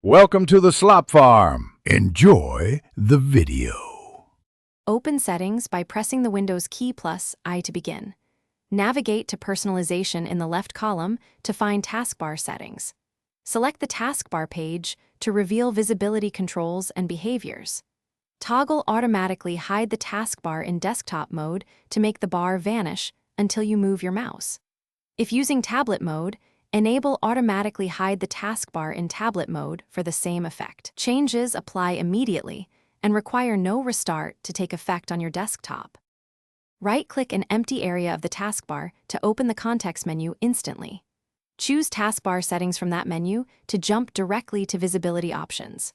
Welcome to the Slop Farm. Enjoy the video. Open Settings by pressing the Windows key plus I to begin. Navigate to Personalization in the left column to find Taskbar settings. Select the Taskbar page to reveal visibility controls and behaviors. Toggle Automatically Hide the Taskbar in desktop mode to make the bar vanish until you move your mouse. If using tablet mode, enable Automatically Hide the Taskbar in tablet mode for the same effect. Changes apply immediately and require no restart to take effect on your desktop. Right-click an empty area of the taskbar to open the context menu instantly. Choose Taskbar settings from that menu to jump directly to visibility options.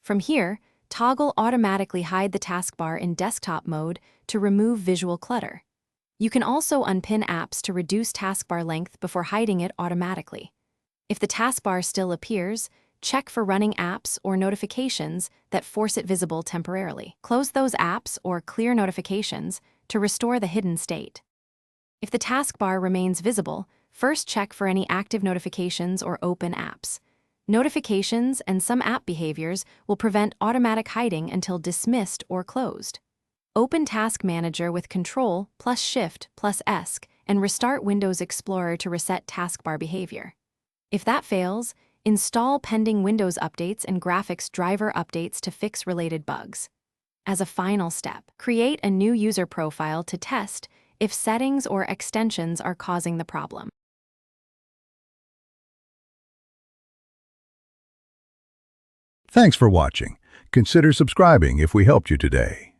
From here, toggle Automatically Hide the Taskbar in desktop mode to remove visual clutter. You can also unpin apps to reduce taskbar length before hiding it automatically. If the taskbar still appears, check for running apps or notifications that force it visible temporarily. Close those apps or clear notifications to restore the hidden state. If the taskbar remains visible, first check for any active notifications or open apps. Notifications and some app behaviors will prevent automatic hiding until dismissed or closed. Open Task Manager with Ctrl plus Shift plus S and restart Windows Explorer to reset taskbar behavior. If that fails, install pending Windows updates and graphics driver updates to fix related bugs. As a final step, create a new user profile to test if settings or extensions are causing the problem. Thanks for watching. Consider subscribing if we helped you today.